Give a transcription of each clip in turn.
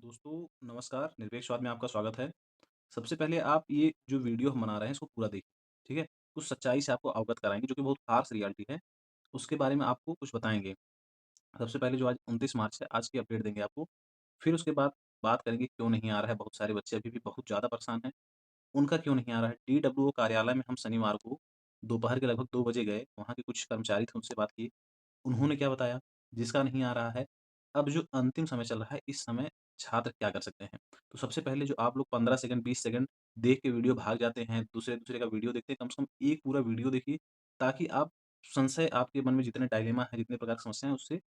दोस्तों नमस्कार, निरपेक्षवाद में आपका स्वागत है। सबसे पहले आप ये जो वीडियो हम बना रहे हैं इसको पूरा देखिए, ठीक है? कुछ सच्चाई से आपको अवगत कराएँगे जो कि बहुत हार्श रियलिटी है, उसके बारे में आपको कुछ बताएँगे। सबसे पहले जो आज 29 मार्च है, आज की अपडेट देंगे आपको। फिर उसके बाद बात करेंगे क्यों नहीं आ रहा है, बहुत सारे बच्चे अभी भी बहुत ज़्यादा परेशान हैं, उनका क्यों नहीं आ रहा है। डीडब्ल्यूओ कार्यालय में हम शनिवार को दोपहर के लगभग 2 बजे गए, वहाँ के कुछ कर्मचारी थे उनसे बात की। उन्होंने क्या बताया? जिसका नहीं आ रहा है, अब जो अंतिम समय चल रहा है, इस समय छात्र क्या कर सकते हैं? तो सबसे पहले जो आप लोग 15 सेकंड, 20 सेकंड देख के वीडियो भाग जाते हैं, दूसरे-दूसरे का वीडियो देखते हैं, कम से कम एक पूरा वीडियो देखिए, ताकि आप संशय आपके मन में जितने डायलेमा है, जितने प्रकार की समस्याएँ हैं, उससे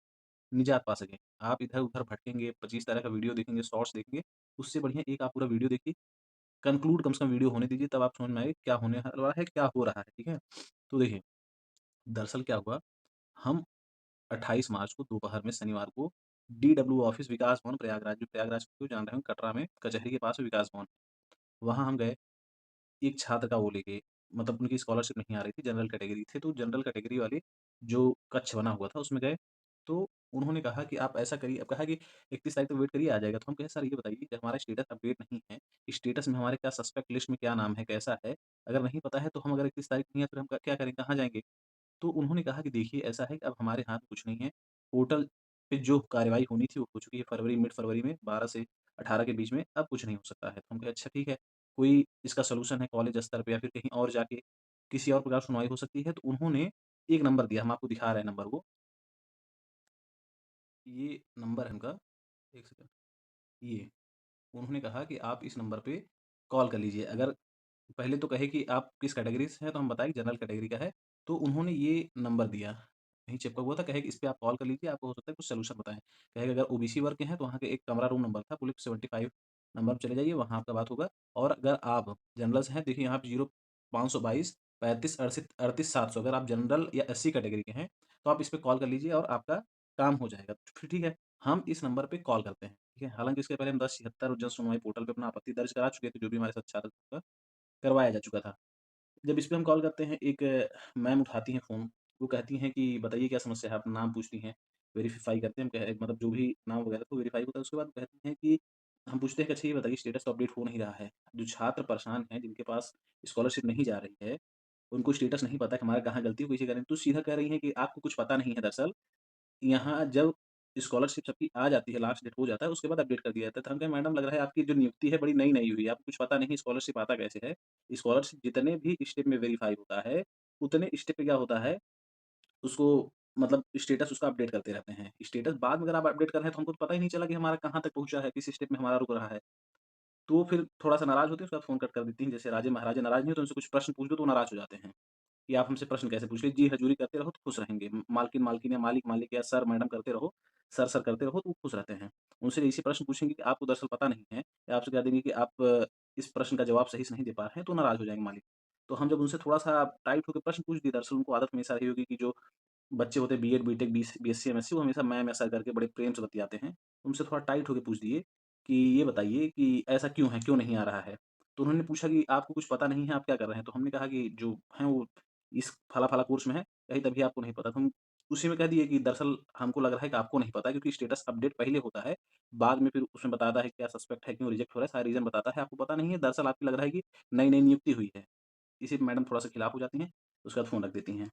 निजात पा सकें। आप इधर-उधर भटकेंगे, 25 तरह का वीडियो देखेंगे, शॉर्ट्स देखेंगे, उससे बढ़िया एक आप पूरा वीडियो देखिए, कंक्लूड कम से कम वीडियो होने दीजिए, तब आप समझ में आएगा क्या होने वाला है, क्या हो रहा है, ठीक है? तो देखिए, दरअसल क्या हुआ, हम 28 मार्च को दोपहर में शनिवार को डीडब्ल्यू ऑफिस विकास भवन प्रयागराज, जो प्रयागराज को जान रहे हो कटरा में कचहरी के पास में विकास भवन, वहाँ हम गए। एक छात्र का वो लेके मतलब उनकी स्कॉलरशिप नहीं आ रही थी, जनरल कैटेगरी थे, तो जनरल कैटेगरी वाले जो कक्ष बना हुआ था उसमें गए। तो उन्होंने कहा कि आप ऐसा करिए, अब कहा कि 31 तारीख तक वेट करिए आ जाएगा। तो हम कहे सर ये बताइए कि हमारा स्टेटस अपडेट नहीं है, स्टेटस में हमारे क्या सस्पेक्ट लिस्ट में क्या नाम है, कैसा है? अगर नहीं पता है तो हम अगर 31 तारीख नहीं है फिर हम क्या करें, कहाँ जाएँगे? तो उन्होंने कहा कि देखिए ऐसा है कि अब हमारे हाथ में कुछ नहीं है। पोर्टल पे जो कार्रवाई होनी थी वो हो चुकी है फरवरी मिड फरवरी में 12 से 18 के बीच में, अब कुछ नहीं हो सकता है। तो हम कहे अच्छा ठीक है, कोई इसका सॉल्यूशन है कॉलेज स्तर पे या फिर कहीं और जाके किसी और प्रकार सुनवाई हो सकती है। तो उन्होंने एक नंबर दिया, हम आपको दिखा रहे हैं नंबर वो, ये नंबर है उनका, 1 सेकंड, ये। उन्होंने कहा कि आप इस नंबर पे कॉल कर लीजिए। अगर पहले तो कहे कि आप किस कैटेगरी से हैं, तो हम बताए कि जनरल कैटेगरी का है। तो उन्होंने ये नंबर दिया, वहीं चिपका हुआ था, कहे कि इस पे आप कॉल कर लीजिए, आपको हो सकता है कुछ सॉल्यूशन बताएँ। कहे कि अगर ओबीसी वर्ग के हैं, तो वहाँ के एक कमरा रूम नंबर था, बोले 75 नंबर पे चले जाइए, वहाँ आपका बात होगा। और अगर आप जनरल से हैं, देखिए यहाँ पे 0522 35 68 38 700, अगर आप जनरल या एससी कैटेगरी के हैं, तो आप इस पे कॉल कर लीजिए और आपका काम हो जाएगा। फिर ठीक है, हम इस नंबर पे कॉल करते हैं, ठीक है। हालाँकि इसके पहले हम 1076 जन सुनवाई पोर्टल पे अपना आपत्ति दर्ज करा चुके थे, जो भी हमारे साथ छात्र था, करवाया जा चुका था। जब इस पे हम कॉल करते हैं, एक मैम उठाती हैं फ़ोन, वो कहती हैं कि बताइए क्या समस्या है? अपना नाम पूछती हैं, वेरीफ़ाई करते हैं, हम कहे मतलब जो भी नाम वगैरह तो वेरीफ़ाई होता है, उसके बाद कहती हैं कि हम पूछते हैं कि अच्छा ये बताइए स्टेटस तो अपडेट हो नहीं रहा है। जो छात्र परेशान हैं, जिनके पास स्कॉलरशिप नहीं जा रही है, उनको स्टेटस नहीं पता कि हमारा कहाँ गलती हुई, इसे कह रहे हैं, तो सीधा कह रही हैं कि आपको कुछ पता नहीं है दरअसल, यहाँ जब स्कॉलरशिप सबकी आ जाती है, लास्ट डेट हो जाता है, उसके बाद अपडेट कर दिया जाता है। तो हम कहे मैडम लग रहा है आपकी जो नियुक्ति है बड़ी नई-नई हुई है, आपको कुछ पता नहीं स्कॉलरशिप आता कैसे है। स्कॉलरशिप जितने भी स्टेप में वेरीफाई होता है, उतने स्टेप पे क्या होता है, उसको मतलब स्टेटस उसका अपडेट करते रहते हैं। स्टेटस बाद में अगर आप अपडेट कर रहे हैं तो हमको तो पता ही नहीं चला कि हमारा कहाँ तक पहुँचा है, किस स्टेप में हमारा रुक रहा है। तो वो फिर थोड़ा-सा नाराज़ होती हैं, उसके बाद फ़ोन कट कर देती हैं। जैसे राजे-महाराजे नाराज़ नहीं होते, उनसे कुछ प्रश्न पूछ दो तो वो नाराज़ हो जाते हैं। कि आप हमसे प्रश्न कैसे पूछ लिए? जी, हजूरी करते रहो तो खुश रहेंगे। मालकिन-मालकिन या मालिक-मालिक या सर-मैडम करते रहो, सर-सर करते रहो तो वो खुश रहते हैं। उनसे ऐसे प्रश्न पूछेंगे कि आपको दरअसल पता नहीं है या आपसे कह देंगे कि आप इस प्रश्न का जवाब सही से नहीं दे पा रहे हैं, तो नाराज़ हो जाएँगे मालिक। तो हम जब उनसे थोड़ा-सा टाइट होके प्रश्न पूछ दिए, दरअसल उनको आदत हमेशा रही होगी कि जो बच्चे होते हैं बीएड, बीटेक, बीएससी, एमएससी, वो हमेशा मैम या सर करके बड़े प्रेम से बतियाते हैं। उनसे थोड़ा टाइट होके पूछ दिए कि ये बताइए कि ऐसा क्यों है, क्यों नहीं आ रहा है? तो उन्होंने पूछा कि आपको कुछ पता नहीं है, आप क्या कर रहे हैं? तो हमने कहा कि जो हैं वो इस फला-फला कोर्स में है, कहीं तभी आपको नहीं पता। तो हम उसी में कह दिए कि दरअसल हमको लग रहा है कि आपको नहीं पता है क्योंकि स्टेटस अपडेट पहले होता है, बाद में फिर उसमें बताता है क्या सस्पेक्ट है, क्यों रिजेक्ट हो रहा है, सारा रीज़न बताता है, आपको पता नहीं है, दरअसल आपको लग रहा है कि नई-नई नियुक्ति हुई है। इसी पे मैडम थोड़ा-सा खिलाफ हो जाती हैं, उसके बाद फ़ोन रख देती हैं।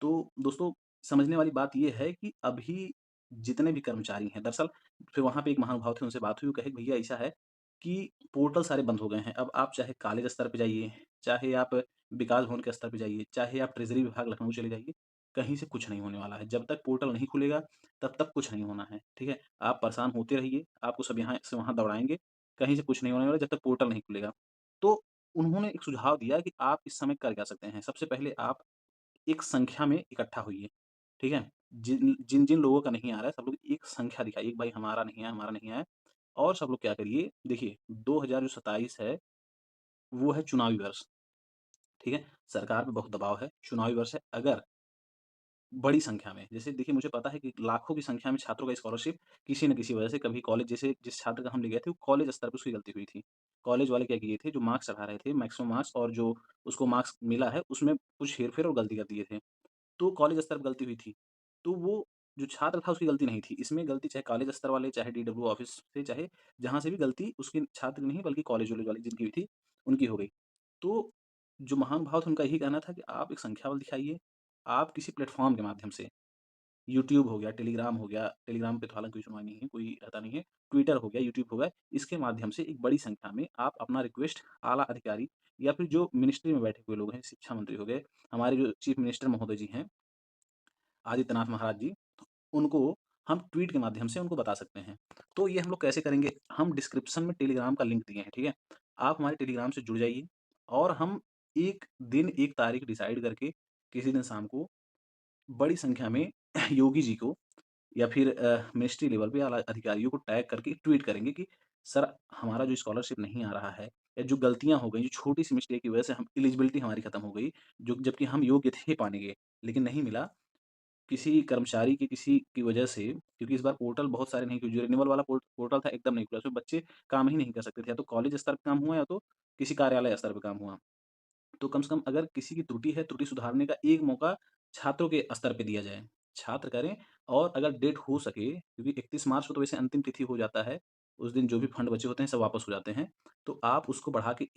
तो दोस्तों, समझने वाली बात ये है कि अभी जितने भी कर्मचारी हैं, दरअसल फिर वहाँ पे एक महानुभाव थे, उनसे बात हुई, वो कहे कि भैया ऐसा है कि पोर्टल सारे बंद हो गए हैं। अब आप चाहे कॉलेज स्तर पे जाइए, चाहे आप विकास भवन के स्तर पे जाइए, चाहे आप ट्रेज़री विभाग लखनऊ चले जाइए, कहीं से कुछ नहीं होने वाला है। जब तक पोर्टल नहीं खुलेगा, तब तक कुछ नहीं होना है, ठीक है? आप परेशान होते रहिए, आपको सब यहाँ से वहाँ दौड़ाएँगे, कहीं से कुछ नहीं होने वाला जब तक पोर्टल नहीं खुलेगा। तो उन्होंने एक सुझाव दिया कि आप इस समय कर क्या सकते हैं। सबसे पहले आप एक संख्या में इकट्ठा होइए, ठीक है? जिन-जिन लोगों का नहीं आ रहा है, सब लोग एक संख्या दिखाइए कि भाई हमारा नहीं आया, हमारा नहीं आया और सब लोग क्या करिए, देखिए 2027 है, वो है चुनावी वर्ष, ठीक है? सरकार पे बहुत दबाव है, चुनावी वर्ष है, अगर बड़ी संख्या में जैसे देखिए मुझे पता है कि लाखों की संख्या में छात्रों का स्कॉलरशिप किसी न किसी वजह से कभी कॉलेज जैसे जिस छात्र का हम ले गए थे, वो कॉलेज स्तर पे उसकी गलती हुई थी। कॉलेज वाले क्या किए थे, जो मार्क्स चढ़ा रहे थे, मैक्सिमम मार्क्स और जो उसको मार्क्स मिला है, उसमें कुछ हेर-फेर और गलती कर दिए थे। तो कॉलेज स्तर पे गलती हुई थी। तो वो जो छात्र था उसकी गलती नहीं थी। इसमें गलती चाहे कॉलेज स्तर वाले, चाहे डीडब्ल्यू ऑफ़िस से, चाहे जहाँ से भी गलती उसके छात्र की नहीं बल्कि कॉलेज-वॉलेज वाली जिनकी भी थी, उनकी हो गई। तो जो महानुभाव थे उनका यही कहना था कि आप एक संख्या बल दिखाइए, आप किसी प्लेटफ़ॉर्म के माध्यम से यूट्यूब हो गया, टेलीग्राम पे तो हालाँकि कोई सुनवाई नहीं है, कोई रहता नहीं है, ट्विटर हो गया, यूट्यूब हो गया, इसके माध्यम से एक बड़ी संख्या में आप अपना रिक्वेस्ट आला अधिकारी या फिर जो मिनिस्ट्री में बैठे हुए लोग हैं, शिक्षा मंत्री हो गए, हमारे जो चीफ मिनिस्टर महोदय जी हैं, आदित्यनाथ महाराज जी, उनको हम ट्वीट के माध्यम से उनको बता सकते हैं। तो ये हम लोग कैसे करेंगे? हम डिस्क्रिप्शन में टेलीग्राम का लिंक दिए हैं, ठीक है? आप हमारे टेलीग्राम से जुड़ जाइए और हम एक दिन, एक तारीख डिसाइड करके किसी दिन शाम को बड़ी संख्या में योगी जी को या फिर मिनिस्ट्री लेवल पे आला अधिकारियों को टैग करके ट्वीट करेंगे कि सर हमारा जो स्कॉलरशिप नहीं आ रहा है या जो गलतियाँ हो गई, जो छोटी-सी मिस्टेक की वजह से हम एलिजिबिलिटी हमारी खत्म हो गई, जो जबकि हम योग्य थे पाने के, लेकिन नहीं मिला। किसी कर्मचारी की किसी की वजह से क्योंकि इस बार पोर्टल बहुत सारे नहीं खुले, जो रिन्यूअल वाला पोर्टल था एकदम नहीं खुला, उसमें बच्चे काम ही नहीं कर सकते थे, या तो कॉलेज स्तर पे काम हुआ या तो किसी कार्यालय स्तर पे काम हुआ। तो कम से कम अगर किसी की त्रुटि है, त्रुटि सुधारने का एक मौका छात्रों के स्तर पे दिया जाए। छात्र करें और अगर डेट हो सके क्योंकि 31 मार्च को तो वैसे अंतिम तिथि हो जाता है, उस दिन जो भी फंड बचे होते हैं सब वापस हो जाते हैं। तो आप उसको बढ़ा के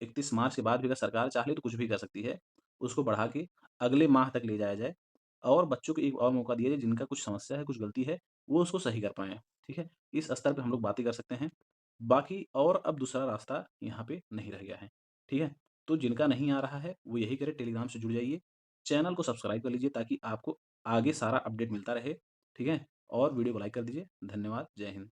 31 मार्च के बाद भी अगर सरकार चाहे तो कुछ भी कर सकती है। उसको बढ़ा के अगले माह तक ले जाया जाए और बच्चों को एक और मौका दिया जाए जिनका कुछ समस्या है, कुछ गलती है, वो उसको सही कर पाएँ। ठीक है? इस स्तर पे हम लोग बातें कर सकते हैं। बाकी और अब दूसरा रास्ता यहाँ पे नहीं रह गया है। ठीक है? तो जिनका नहीं आ रहा है, वो यही करें टेलीग्राम से जुड़ जाइए। चैनल को सब्सक्राइब कर लीजिए ताकि आपको आगे सारा अपडेट मिलता रहे, ठीक है? और वीडियो को लाइक कर दीजिए। धन्यवाद, जय हिंद।